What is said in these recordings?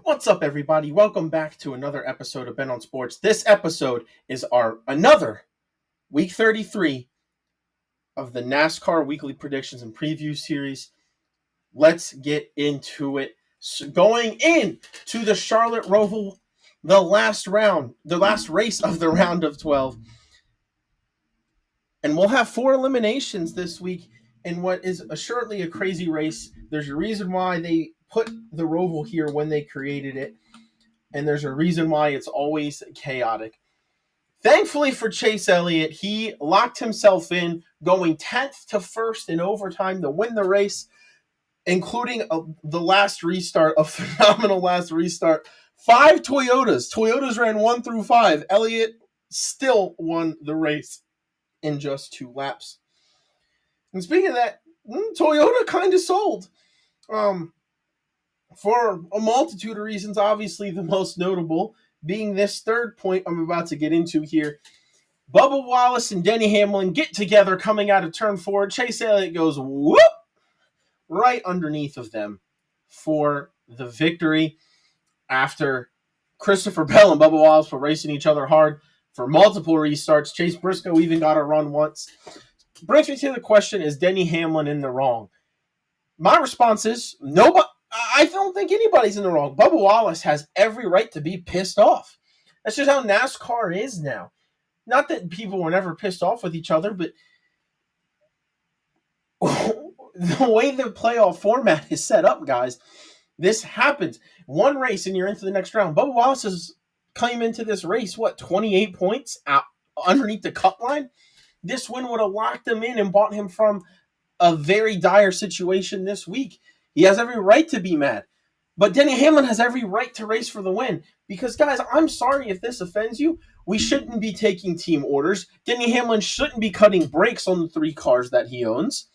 What's up, everybody? Welcome back to another episode of Ben on Sports. This episode is our another week 33 of the NASCAR weekly predictions and preview series. Let's get into it. Going in to the Charlotte Roval, the last race of the round of 12. And we'll have 4 eliminations this week in what is assuredly a crazy race. There's a reason why they put the Roval here when they created it. And there's a reason why it's always chaotic. Thankfully for Chase Elliott, he locked himself in, going 10th to 1st in overtime to win the race, including the last restart, a phenomenal last restart. 5 Toyotas. Toyotas ran 1 through 5. Elliott still won the race in just 2 laps. And speaking of that, Toyota kind of sold. For a multitude of reasons, obviously the most notable being this third point I'm about to get into here. Bubba Wallace and Denny Hamlin get together coming out of turn 4. Chase Elliott goes whoop right underneath of them for the victory after Christopher Bell and Bubba Wallace were racing each other hard for multiple restarts. Chase Briscoe even got a run once. Brings me to the question, is Denny Hamlin in the wrong? My response is nobody. I don't think anybody's in the wrong. Bubba Wallace has every right to be pissed off. That's just how NASCAR is now. Not that people were never pissed off with each other, but the way the playoff format is set up, guys, this happens. One race and you're into the next round. Bubba Wallace has come into this race, 28 points out underneath the cut line? This win would have locked him in and brought him from a very dire situation this week. He has every right to be mad. But Denny Hamlin has every right to race for the win. Because, guys, I'm sorry if this offends you. We shouldn't be taking team orders. Denny Hamlin shouldn't be cutting brakes on the 3 cars that he owns.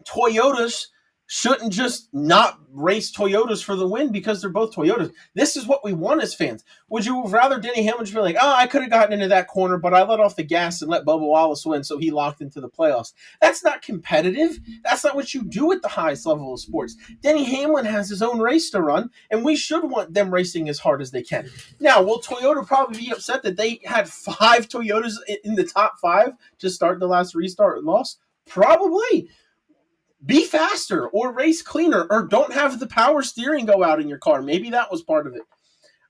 Toyotas shouldn't just not race Toyotas for the win because they're both Toyotas. This is what we want as fans. Would you rather Denny Hamlin just be like, I could have gotten into that corner, but I let off the gas and let Bubba Wallace win, so he locked into the playoffs? That's not competitive. That's not what you do at the highest level of sports. Denny Hamlin has his own race to run, and we should want them racing as hard as they can. Now, will Toyota probably be upset that they had 5 Toyotas in the top 5 to start the last restart and lost? Probably. Be faster or race cleaner or don't have the power steering go out in your car. Maybe that was part of it.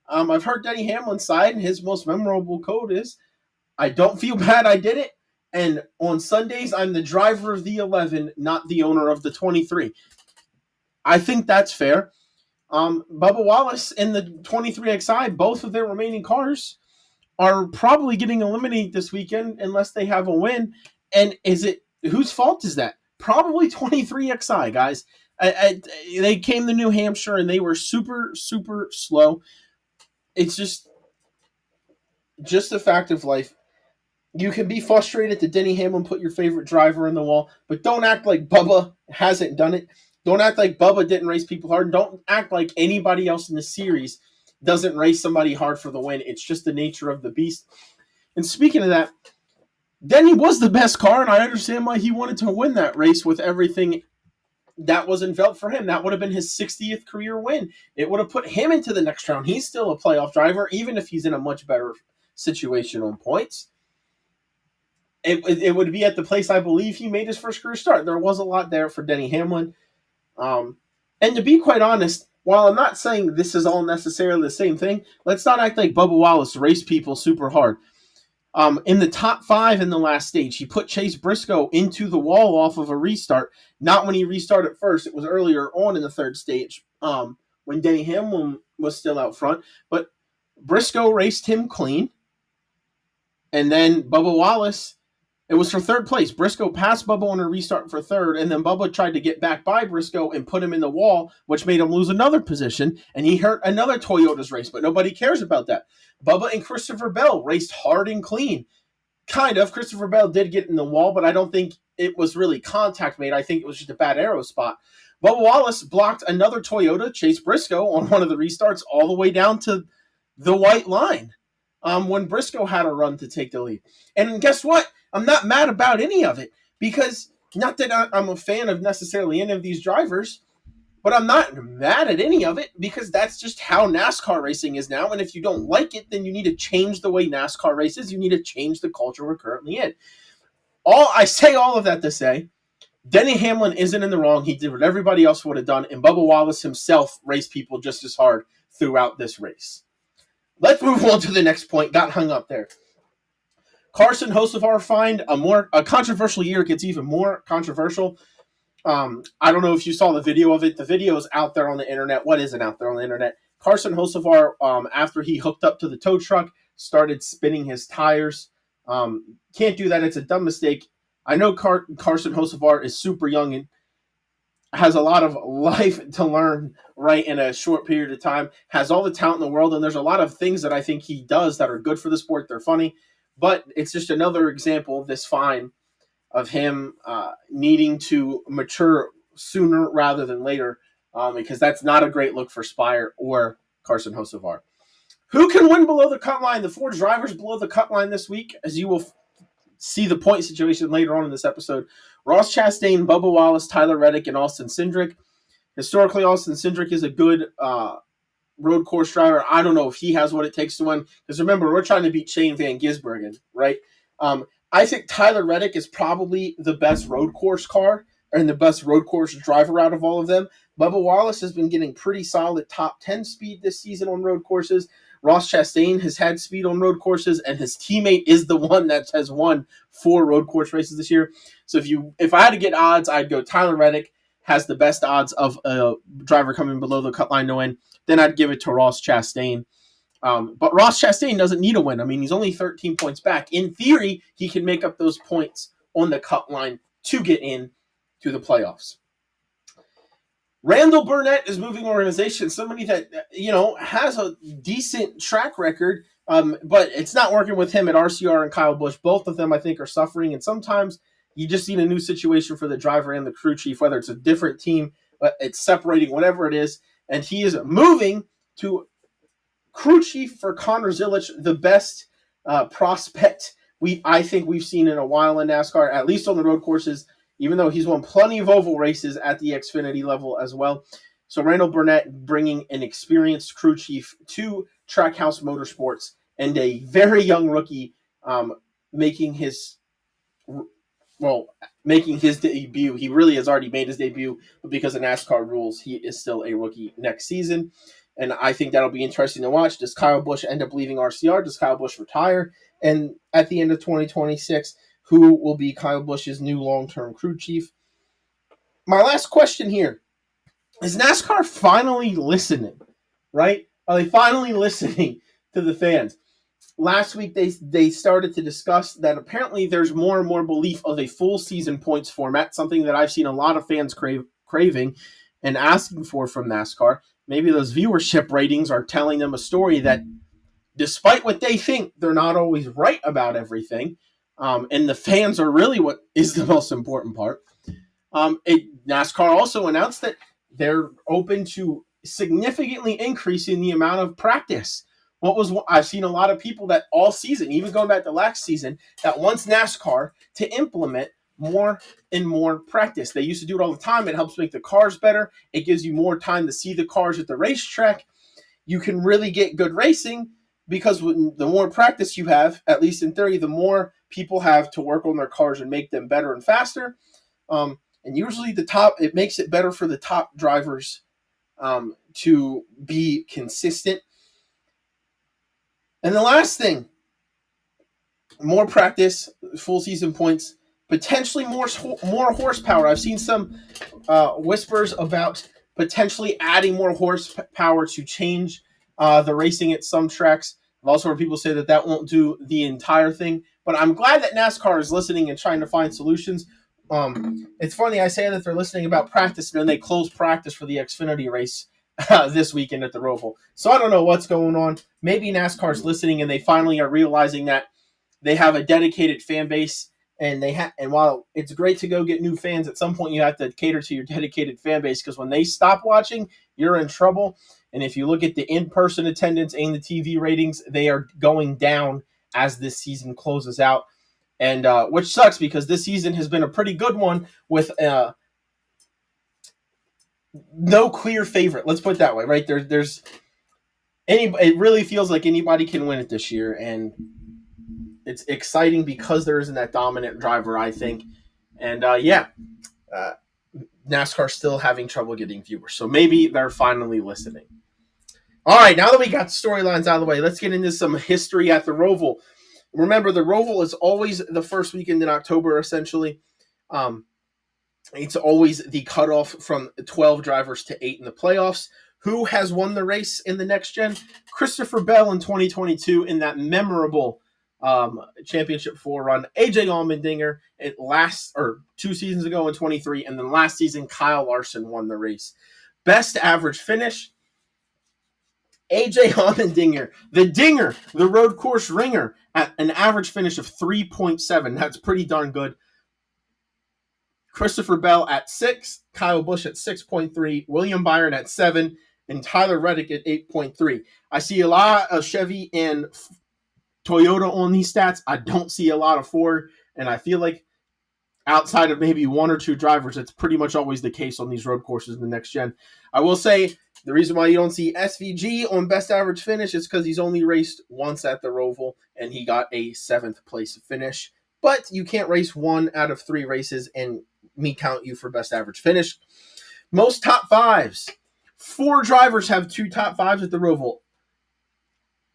I've heard Denny Hamlin's side, and his most memorable quote is, I don't feel bad I did it, and on Sundays I'm the driver of the 11, not the owner of the 23. I think that's fair. Bubba Wallace and the 23XI, both of their remaining cars, are probably getting eliminated this weekend unless they have a win. And whose fault is that? Probably 23XI, guys. They came to New Hampshire and they were super, super slow. It's just a fact of life. You can be frustrated that Denny Hamlin put your favorite driver in the wall, but don't act like Bubba hasn't done it. Don't act like Bubba didn't race people hard. Don't act like anybody else in the series doesn't race somebody hard for the win. It's just the nature of the beast. And speaking of that, Denny was the best car, and I understand why he wanted to win that race with everything that was enveloped for him. That would have been his 60th career win. It would have put him into the next round. He's still a playoff driver, even if he's in a much better situation on points. It would be at the place I believe he made his first career start. There was a lot there for Denny Hamlin. And to be quite honest, while I'm not saying this is all necessarily the same thing, let's not act like Bubba Wallace raced people super hard. In the top 5 in the last stage, he put Chase Briscoe into the wall off of a restart. Not when he restarted first. It was earlier on in the third stage when Denny Hamlin was still out front. But Briscoe raced him clean. And then Bubba Wallace, it was for third place. Briscoe passed Bubba on a restart for third, and then Bubba tried to get back by Briscoe and put him in the wall, which made him lose another position, and he hurt another Toyota's race, but nobody cares about that. Bubba and Christopher Bell raced hard and clean. Kind of. Christopher Bell did get in the wall, but I don't think it was really contact made. I think it was just a bad aero spot. Bubba Wallace blocked another Toyota, Chase Briscoe, on one of the restarts all the way down to the white line when Briscoe had a run to take the lead. And guess what? I'm not mad about any of it because not that I'm a fan of necessarily any of these drivers, But I'm not mad at any of it because that's just how NASCAR racing is now. And if you don't like it, then you need to change the way NASCAR races. You need to change the culture we're currently in. I say all of that to say, Denny Hamlin isn't in the wrong. He did what everybody else would have done, and Bubba Wallace himself raced people just as hard throughout this race. Let's move on to the next point. Got hung up there. Carson Hocevar find a controversial year gets even more controversial. I don't know if you saw the video of it. The video is out there on the internet. What isn't out there on the internet? Carson Hocevar, after he hooked up to the tow truck, started spinning his tires. Can't do that. It's a dumb mistake. I know Carson Hocevar is super young and has a lot of life to learn right in a short period of time, has all the talent in the world, and there's a lot of things that I think he does that are good for the sport. They're funny, but it's just another example of this fine of him needing to mature sooner rather than later, because that's not a great look for Spire or Carson Hocevar. Who can win below the cut line? The 4 drivers below the cut line this week, as you will see the point situation later on in this episode. Ross Chastain, Bubba Wallace, Tyler Reddick, and Austin Cindric. Historically, Austin Cindric is a good road course driver. I don't know if he has what it takes to win, because remember, we're trying to beat Shane Van Gisbergen, right? I think Tyler Reddick is probably the best road course car and the best road course driver out of all of them. Bubba Wallace has been getting pretty solid top 10 speed this season on road courses. Ross Chastain has had speed on road courses, and his teammate is the one that has won 4 road course races this year. So if I had to get odds, I'd go Tyler Reddick has the best odds of a driver coming below the cut line to win. Then I'd give it to Ross Chastain. But Ross Chastain doesn't need a win. I mean, he's only 13 points back. In theory, he can make up those points on the cut line to get in to the playoffs. Randall Burnett is moving organization, somebody that, has a decent track record, but it's not working with him at RCR and Kyle Busch. Both of them, I think, are suffering, and sometimes you just need a new situation for the driver and the crew chief, whether it's a different team, but it's separating, whatever it is, and he is moving to crew chief for Connor Zilisch, the best prospect I think we've seen in a while in NASCAR, at least on the road courses, even though he's won plenty of oval races at the Xfinity level as well. So Randall Burnett bringing an experienced crew chief to Trackhouse Motorsports, and a very young rookie making his debut. He really has already made his debut, but because of NASCAR rules, he is still a rookie next season. And I think that'll be interesting to watch. Does Kyle Busch end up leaving RCR? Does Kyle Busch retire? And at the end of 2026, who will be Kyle Busch's new long-term crew chief? My last question here. Is NASCAR finally listening, right? Are they finally listening to the fans? Last week, they started to discuss that apparently there's more and more belief of a full season points format, something that I've seen a lot of fans craving and asking for from NASCAR. Maybe those viewership ratings are telling them a story that, despite what they think, they're not always right about everything. And the fans are really what is the most important part. NASCAR also announced that they're open to significantly increasing the amount of practice. I've seen a lot of people that all season, even going back to last season, that wants NASCAR to implement more and more practice. They used to do it all the time. It helps make the cars better. It gives you more time to see the cars at the racetrack. You can really get good racing because the more practice you have, at least in theory, the more people have to work on their cars and make them better and faster. And usually it makes it better for the top drivers to be consistent. And the last thing, more practice, full season points, potentially more horsepower. I've seen some whispers about potentially adding more horsepower to change the racing at some tracks. I've also heard people say that won't do the entire thing. But I'm glad that NASCAR is listening and trying to find solutions. It's funny, I say that they're listening about practice, and then they close practice for the Xfinity race this weekend at the Roval. So I don't know what's going on. Maybe NASCAR's listening and they finally are realizing that they have a dedicated fan base, and while it's great to go get new fans, at some point you have to cater to your dedicated fan base, because when they stop watching, you're in trouble. And if you look at the in-person attendance and the TV ratings, they are going down as this season closes out, and which sucks because this season has been a pretty good one with no clear favorite. Let's put it that way, right? There's any. It really feels like anybody can win it this year, and it's exciting because there isn't that dominant driver, I think. And uh, NASCAR still having trouble getting viewers, so maybe they're finally listening. All right, now that we got storylines out of the way, let's get into some history at the Roval. Remember, the Roval is always the first weekend in October, essentially. Um, it's always the cutoff from 12 drivers to 8 in the playoffs. Who has won the race in the next gen? Christopher Bell in 2022 in that memorable championship 4 run. AJ Allmendinger it last or 2 seasons ago in 23, and then last season Kyle Larson won the race. Best average finish. AJ Allmendinger, the dinger, the road course ringer, at an average finish of 3.7. That's pretty darn good. Christopher Bell at 6, Kyle Busch at 6.3, William Byron at 7, and Tyler Reddick at 8.3. I see a lot of Chevy and Toyota on these stats. I don't see a lot of Ford, and I feel like outside of maybe 1 or 2 drivers, it's pretty much always the case on these road courses in the next gen. I will say the reason why you don't see SVG on best average finish is because he's only raced once at the Roval, and he got a 7th place finish. But you can't race 1 out of 3 races and me count you for best average finish. Most top 5s. 4 drivers have 2 top 5s at the Roval.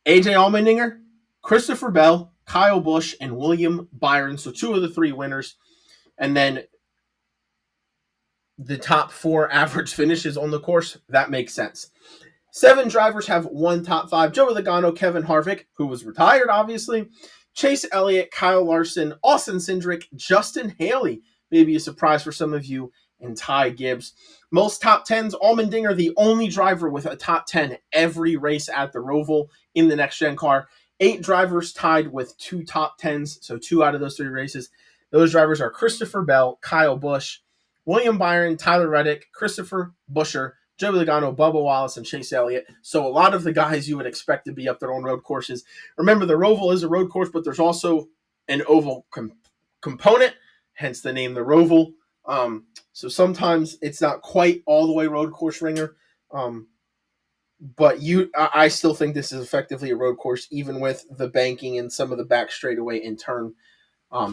AJ Allmendinger, Christopher Bell, Kyle Busch, and William Byron. So 2 of the 3 winners. And then the top 4 average finishes on the course. That makes sense. 7 drivers have 1 top 5. Joey Logano, Kevin Harvick, who was retired, obviously. Chase Elliott, Kyle Larson, Austin Cindric, Justin Haley, maybe a surprise for some of you, and Ty Gibbs. Most top 10s, Allmendinger, the only driver with a top 10 every race at the Roval in the next gen car. 8 drivers tied with 2 top 10s, so 2 out of those 3 races. Those drivers are Christopher Bell, Kyle Busch, William Byron, Tyler Reddick, Christopher Buescher, Joey Logano, Bubba Wallace, and Chase Elliott. So a lot of the guys you would expect to be up there on road courses. Remember, the Roval is a road course, but there's also an oval component, hence the name the Roval. So sometimes it's not quite all the way road course ringer. But I still think this is effectively a road course, even with the banking and some of the back straightaway and turn.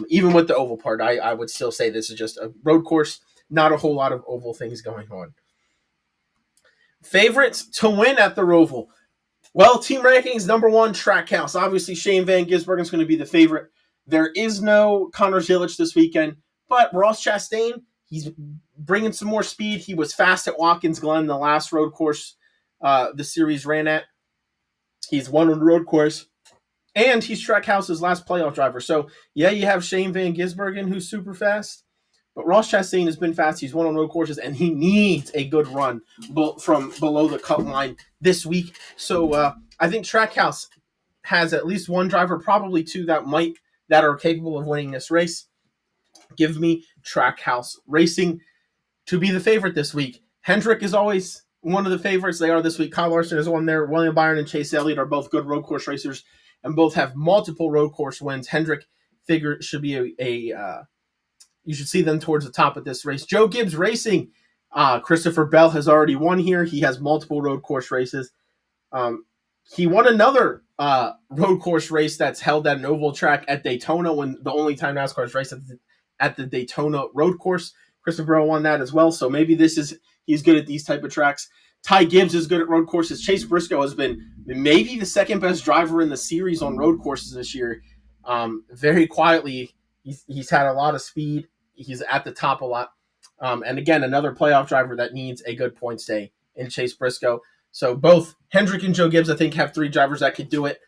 Even with the oval part, I would still say this is just a road course, not a whole lot of oval things going on. Favorites to win at the Roval. Well, team rankings, number 1, Trackhouse. Obviously, Shane Van Gisbergen is going to be the favorite. There is no Connor Zilic this weekend, but Ross Chastain, he's bringing some more speed. He was fast at Watkins Glen, the last road course the series ran at. He's won on the road course, and he's Trackhouse's last playoff driver. So, yeah, you have Shane Van Gisbergen, who's super fast, but Ross Chastain has been fast. He's won on road courses, and he needs a good run from below the cut line this week. So I think Trackhouse has at least 1 driver, probably 2 that are capable of winning this race. Give me Trackhouse Racing to be the favorite this week. Hendrick is always one of the favorites. They are this week. Kyle Larson is on there. William Byron and Chase Elliott are both good road course racers and both have multiple road course wins. Hendrick figure should be you should see them towards the top of this race. Joe Gibbs Racing. Christopher Bell has already won here. He has multiple road course races. He won another road course race that's held at an oval track at Daytona, when the only time NASCAR is raced at the Daytona road course. Christopher Bell won that as well, so maybe he's good at these type of tracks. Ty Gibbs is good at road courses. Chase Briscoe has been maybe the second best driver in the series on road courses this year. Very quietly, he's had a lot of speed. He's at the top a lot. And again, another playoff driver that needs a good points day in Chase Briscoe. So both Hendrick and Joe Gibbs, I think, have 3 drivers that could do it.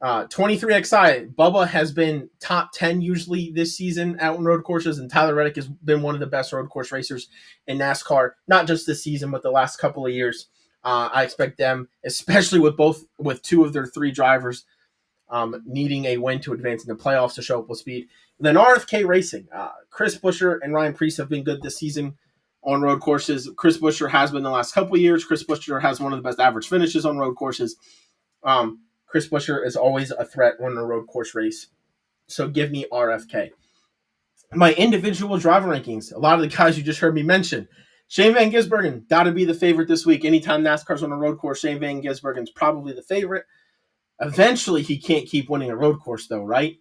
23XI, Bubba has been top 10 usually this season out on road courses, and Tyler Reddick has been one of the best road course racers in NASCAR, not just this season, but the last couple of years. I expect them, especially with 2 of their 3 drivers, needing a win to advance in the playoffs to show up with speed. And then RFK Racing, Chris Buescher and Ryan Preece have been good this season on road courses. Chris Buescher has been the last couple of years. Chris Buescher has one of the best average finishes on road courses. Chris Buescher is always a threat running a road course race. So give me RFK. My individual driver rankings, a lot of the guys you just heard me mention. Shane Van Gisbergen, got to be the favorite this week. Anytime NASCAR's on a road course, Shane Van Gisbergen's probably the favorite. Eventually, he can't keep winning a road course, though, right?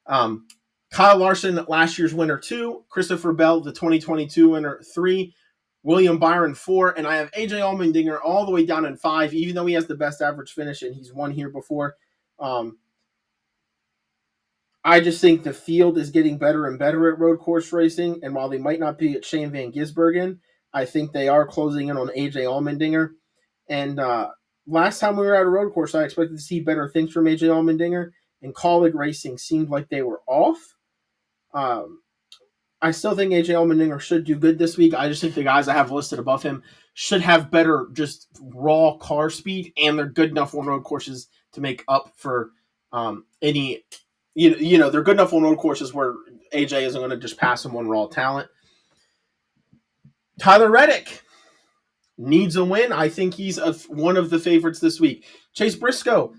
Kyle Larson, last year's winner, 2. Christopher Bell, the 2022 winner, 3. William Byron, 4. And I have AJ Allmendinger all the way down in 5, even though he has the best average finish and he's won here before. I just think the field is getting better and better at road course racing. And while they might not be at Shane Van Gisbergen, I think they are closing in on AJ Allmendinger. And last time we were at a road course, I expected to see better things from AJ Allmendinger. And Colleague Racing seemed like they were off. I still think AJ Allmendinger should do good this week. I just think the guys I have listed above him should have better just raw car speed, and they're good enough on road courses to make up for any. They're good enough on road courses where AJ isn't going to just pass them on raw talent. Tyler Reddick needs a win. I think he's one of the favorites this week. Chase Briscoe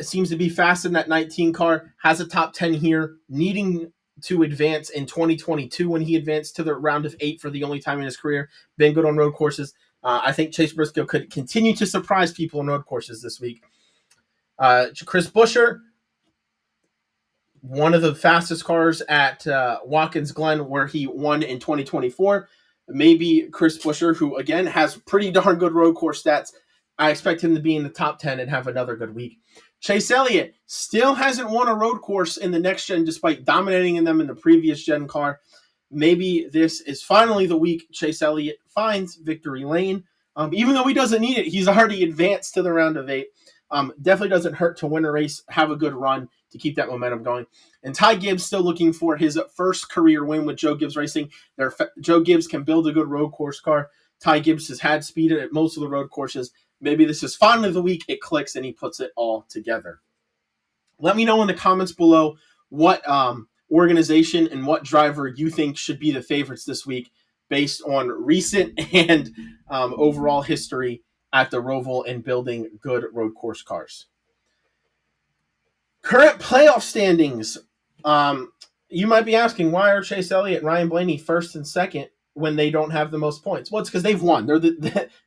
seems to be fast in that 19 car, has a top 10 here, needing to advance in 2022 when he advanced to the round of 8 for the only time in his career. Been good on road courses. I think Chase Briscoe could continue to surprise people on road courses this week. Chris Buescher, one of the fastest cars at Watkins Glen, where he won in 2024. Maybe Chris Buescher, who, again, has pretty darn good road course stats. I expect him to be in the top 10 and have another good week. Chase Elliott still hasn't won a road course in the next gen, despite dominating in them in the previous gen car. Maybe this is finally the week Chase Elliott finds victory lane. Even though he doesn't need it, he's already advanced to the round of 8. Definitely doesn't hurt to win a race, have a good run to keep that momentum going. And Ty Gibbs still looking for his first career win with Joe Gibbs Racing. Joe Gibbs can build a good road course car. Ty Gibbs has had speed at most of the road courses. Maybe this is finally the week it clicks and he puts it all together. Let me know in the comments below what organization and what driver you think should be the favorites this week based on recent and overall history at the Roval and building good road course cars. Current playoff standings. You might be asking, why are Chase Elliott and Ryan Blaney first and second when they don't have the most points? Well, it's because they've won.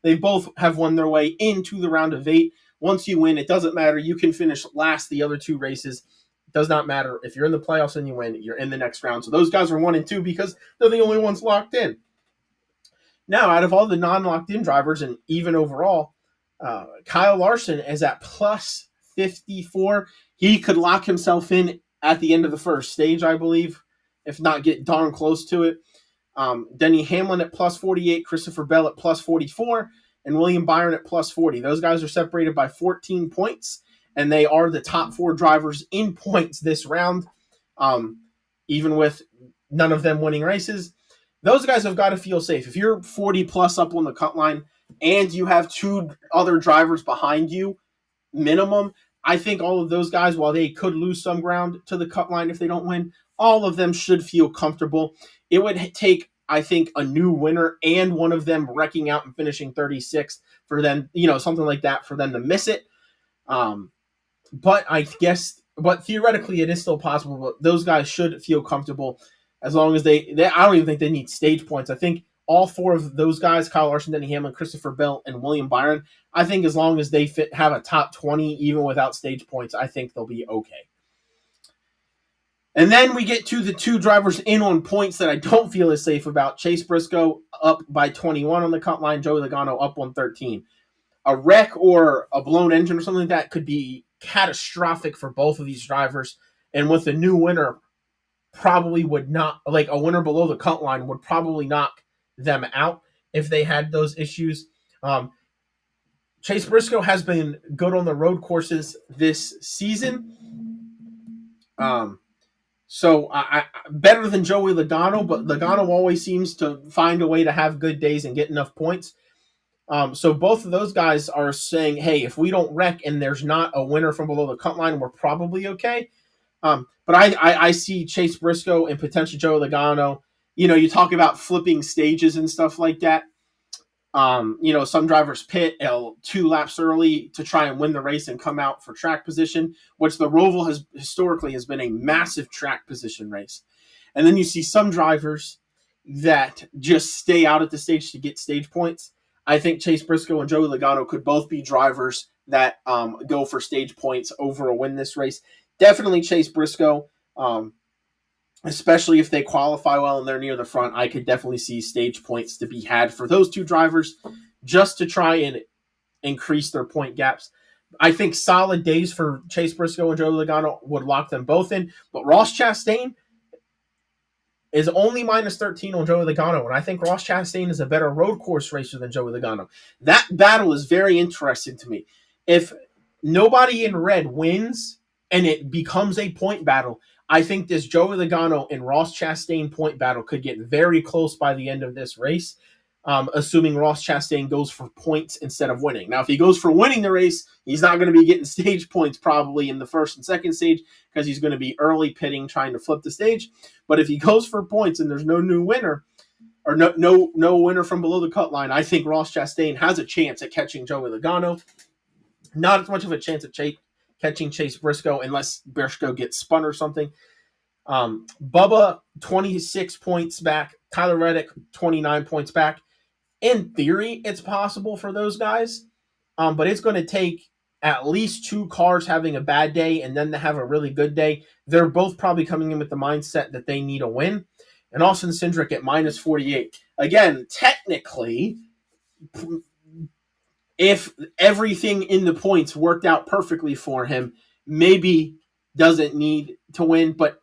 They both have won their way into the round of 8. Once you win, it doesn't matter. You can finish last the other 2 races. It does not matter. If you're in the playoffs and you win, you're in the next round. So those guys are 1 and 2 because they're the only ones locked in. Now, out of all the non-locked in drivers and even overall, Kyle Larson is at plus 54. He could lock himself in at the end of the first stage, I believe, if not get darn close to it. Denny Hamlin at plus 48, Christopher Bell at plus 44, and William Byron at plus 40. Those guys are separated by 14 points, and they are the top 4 drivers in points this round, even with none of them winning races. Those guys have got to feel safe. If you're 40 plus up on the cut line and you have 2 other drivers behind you, minimum, I think all of those guys, while they could lose some ground to the cut line if they don't win, all of them should feel comfortable. It would take, I think, a new winner and one of them wrecking out and finishing 36th for them, something like that, for them to miss it. But theoretically, it is still possible. But those guys should feel comfortable as long as they I don't even think they need stage points. I think all 4 of those guys, Kyle Larson, Denny Hamlin, Christopher Bell, and William Byron, I think as long as they have a top 20, even without stage points, I think they'll be okay. And then we get to the 2 drivers in on points that I don't feel as safe about. Chase Briscoe up by 21 on the cut line, Joey Logano up on 13. A wreck or a blown engine or something like that could be catastrophic for both of these drivers. And with a new winner, probably would not, like a winner below the cut line would probably knock them out if they had those issues. Chase Briscoe has been good on the road courses this season. So I better than Joey Logano, but Logano always seems to find a way to have good days and get enough points. So both of those guys are saying, hey, if we don't wreck and there's not a winner from below the cut line, we're probably okay. But I see Chase Briscoe and potentially Joey Logano. You talk about flipping stages and stuff like that. Some drivers pit 2 laps early to try and win the race and come out for track position, which the Roval historically has been a massive track position race. And then you see some drivers that just stay out at the stage to get stage points. I think Chase Briscoe and Joey Logano could both be drivers that go for stage points over a win this race. Definitely Chase Briscoe, especially if they qualify well and they're near the front. I could definitely see stage points to be had for those two drivers just to try and increase their point gaps. I think solid days for Chase Briscoe and Joey Logano would lock them both in. But Ross Chastain is only minus 13 on Joey Logano, and I think Ross Chastain is a better road course racer than Joey Logano. That battle is very interesting to me. If nobody in red wins and it becomes a point battle, I think this Joey Logano and Ross Chastain point battle could get very close by the end of this race, assuming Ross Chastain goes for points instead of winning. Now, if he goes for winning the race, he's not going to be getting stage points probably in the first and second stage because he's going to be early pitting trying to flip the stage. But if he goes for points and there's no new winner or no winner from below the cut line, I think Ross Chastain has a chance at catching Joey Logano. Not as much of a chance at catching Chase Briscoe unless Briscoe gets spun or something. Bubba, 26 points back. Tyler Reddick, 29 points back. In theory, it's possible for those guys, but it's going to take at least two cars having a bad day and then to have a really good day. They're both probably coming in with the mindset that they need a win. And Austin Cindric at minus 48. Again, technically, if everything in the points worked out perfectly for him, maybe doesn't need to win, but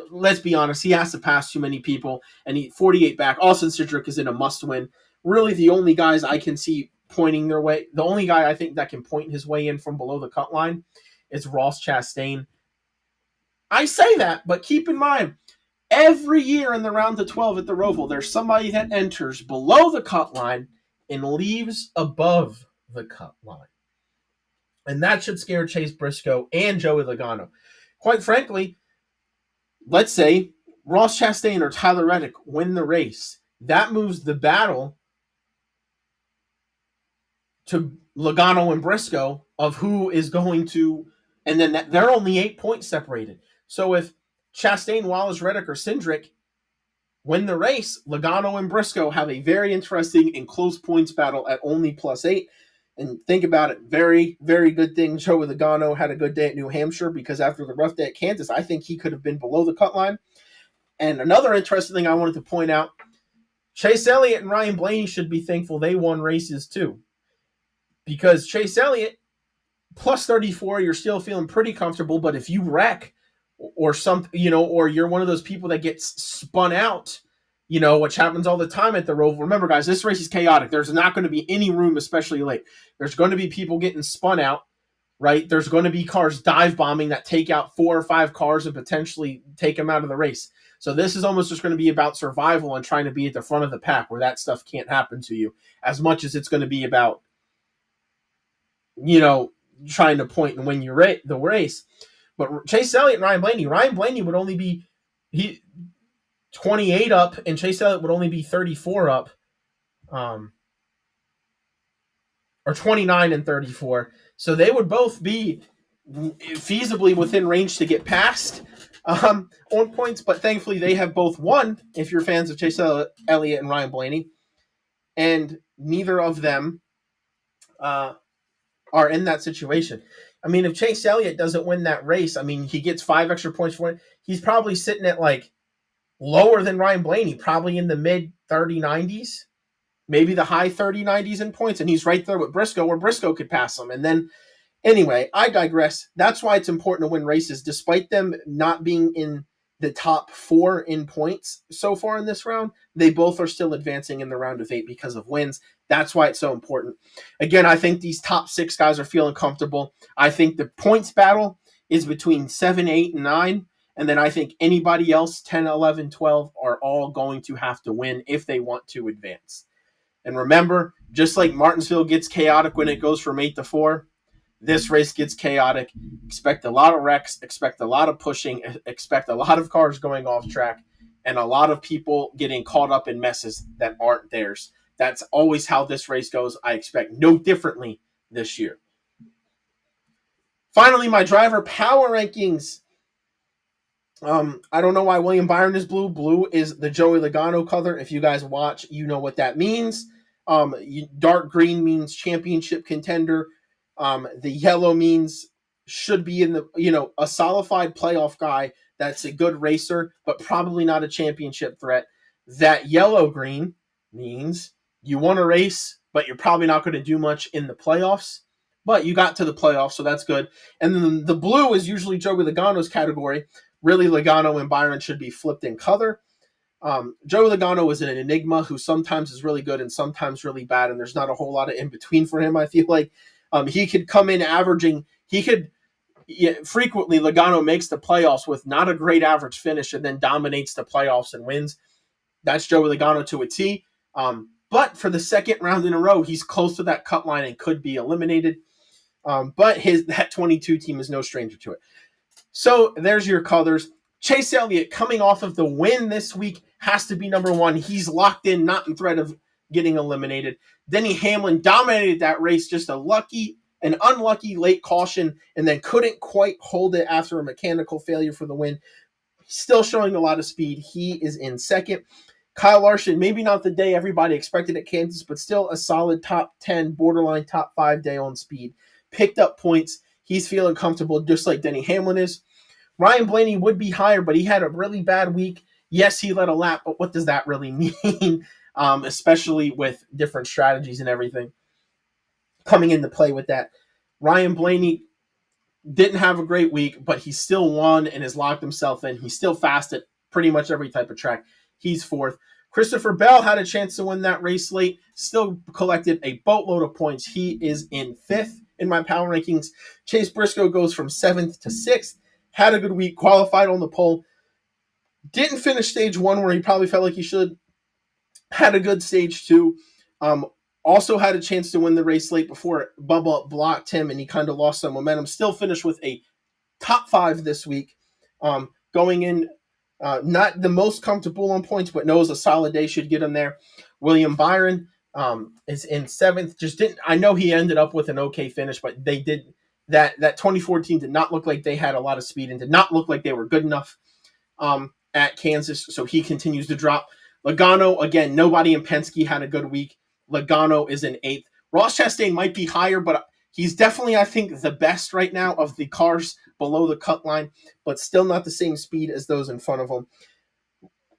let's be honest, he has to pass too many people, and 48 back. Austin Cindric is in a must-win. Really, the only guys I can see pointing their way, the only guy I think that can point his way in from below the cut line is Ross Chastain. I say that, but keep in mind, every year in the round of 12 at the Roval, there's somebody that enters below the cut line and leaves above the cut line. And that should scare Chase Briscoe and Joey Logano. Quite frankly, let's say Ross Chastain or Tyler Reddick win the race. That moves the battle to Logano and Briscoe of who is going to, and then they're only 8 points separated. So if Chastain, Wallace, Reddick, or Cindric win the race, Logano and Briscoe have a very interesting and close points battle at only +8. And think about it, very, very good thing Joey Logano had a good day at New Hampshire, because after the rough day at Kansas, I think he could have been below the cut line. And another interesting thing I wanted to point out, Chase Elliott and Ryan Blaney should be thankful they won races too. Because Chase Elliott, plus 34, you're still feeling pretty comfortable, but if you wreck or something, or you're one of those people that gets spun out, which happens all the time at the Roval. Remember, guys, this race is chaotic. There's not going to be any room, especially late. There's going to be people getting spun out, right? There's going to be cars dive bombing that take out 4 or 5 cars and potentially take them out of the race. So this is almost just going to be about survival and trying to be at the front of the pack where that stuff can't happen to you, as much as it's going to be about, trying to point and win the race. But Chase Elliott and Ryan Blaney would only be 28 up, and Chase Elliott would only be 34 up, or 29 and 34. So they would both be feasibly within range to get past on points, but thankfully they have both won, if you're fans of Chase Elliott and Ryan Blaney, and neither of them are in that situation. I mean, if Chase Elliott doesn't win that race, he gets 5 extra points for it. He's probably sitting at lower than Ryan Blaney, probably in the mid 30-90s, maybe the high 30-90s in points, and he's right there with Briscoe, where Briscoe could pass him. And then, anyway, I digress. That's why it's important to win races, despite them not being in the top 4 in points so far in this round. They both are still advancing in the round of 8 because of wins. That's why it's so important. Again, I think these top 6 guys are feeling comfortable. I think the points battle is between 7, 8, and 9. And then I think anybody else, 10, 11, 12, are all going to have to win if they want to advance. And remember, just like Martinsville gets chaotic when it goes from 8 to 4, this race gets chaotic. Expect a lot of wrecks, expect a lot of pushing, expect a lot of cars going off track, and a lot of people getting caught up in messes that aren't theirs. That's always how this race goes. I expect no differently this year. Finally, my driver power rankings. I don't know why William Byron is blue. Blue is the Joey Logano color. If you guys watch, you know what that means. Dark green means championship contender. The yellow means should be in the a solidified playoff guy that's a good racer, but probably not a championship threat. That yellow green means you want to race, but you're probably not going to do much in the playoffs. But you got to the playoffs, so that's good. And then the blue is usually Joey Logano's category. Really, Logano and Byron should be flipped in color. Joey Logano is an enigma who sometimes is really good and sometimes really bad, and there's not a whole lot of in between for him. I feel like he could come in averaging. Frequently Logano makes the playoffs with not a great average finish and then dominates the playoffs and wins. That's Joey Logano to a T. But for the second round in a row, he's close to that cut line and could be eliminated. But that 22 team is no stranger to it. So there's your colors. Chase Elliott, coming off of the win this week, has to be number one. He's locked in, not in threat of getting eliminated. Denny Hamlin dominated that race, just an unlucky late caution, and then couldn't quite hold it after a mechanical failure for the win. Still showing a lot of speed. He is in second. Kyle Larson, maybe not the day everybody expected at Kansas, but still a solid top 10, borderline top 5 day on speed. Picked up points. He's feeling comfortable, just like Denny Hamlin is. Ryan Blaney would be higher, but he had a really bad week. Yes, he led a lap, but what does that really mean? Especially with different strategies and everything coming into play with that. Ryan Blaney didn't have a great week, but he still won and has locked himself in. He's still fast at pretty much every type of track. He's fourth. Christopher Bell had a chance to win that race late, still collected a boatload of points. He is in fifth in my power rankings. Chase Briscoe goes from seventh to sixth. Had a good week, qualified on the pole. Didn't finish stage one where he probably felt like he should. Had a good stage two. Also had a chance to win the race late before Bubba blocked him and he kind of lost some momentum. Still finished with a top 5 this week. Going in, not the most comfortable on points, but knows a solid day should get him there. William Byron is in seventh. I know he ended up with an okay finish, but they did that 2014 did not look like they had a lot of speed and did not look like they were good enough at Kansas. So he continues to drop. Logano, again, nobody in Penske had a good week. Logano is in eighth. Ross Chastain might be higher, but he's definitely, I think, the best right now of the cars below the cut line, but still not the same speed as those in front of him.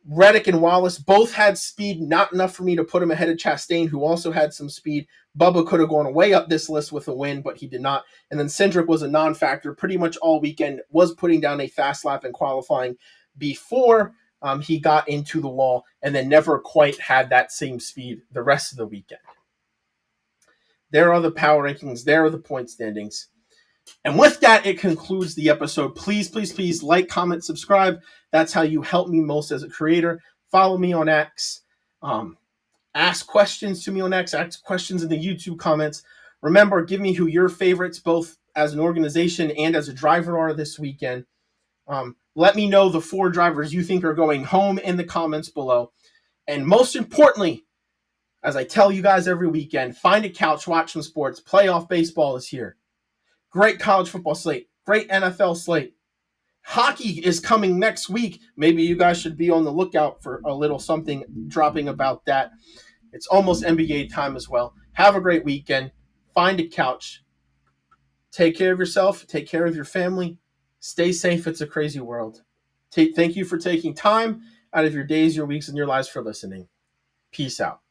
Reddick and Wallace both had speed, not enough for me to put him ahead of Chastain, who also had some speed. Bubba could have gone way up this list with a win, but he did not. And then Cindric was a non-factor pretty much all weekend, was putting down a fast lap in qualifying before he got into the wall, and then never quite had that same speed the rest of the weekend. There are the power rankings. There are the point standings. And with that, it concludes the episode. Please, please, please like, comment, subscribe. That's how you help me most as a creator. Follow me on X. Ask questions to me on X. Ask questions in the YouTube comments. Remember, give me who your favorites, both as an organization and as a driver, are this weekend. Let me know the 4 drivers you think are going home in the comments below. And most importantly, as I tell you guys every weekend, find a couch, watch some sports. Playoff baseball is here. Great college football slate. Great NFL slate. Hockey is coming next week. Maybe you guys should be on the lookout for a little something dropping about that. It's almost NBA time as well. Have a great weekend. Find a couch. Take care of yourself. Take care of your family. Stay safe. It's a crazy world. Thank you for taking time out of your days, your weeks, and your lives for listening. Peace out.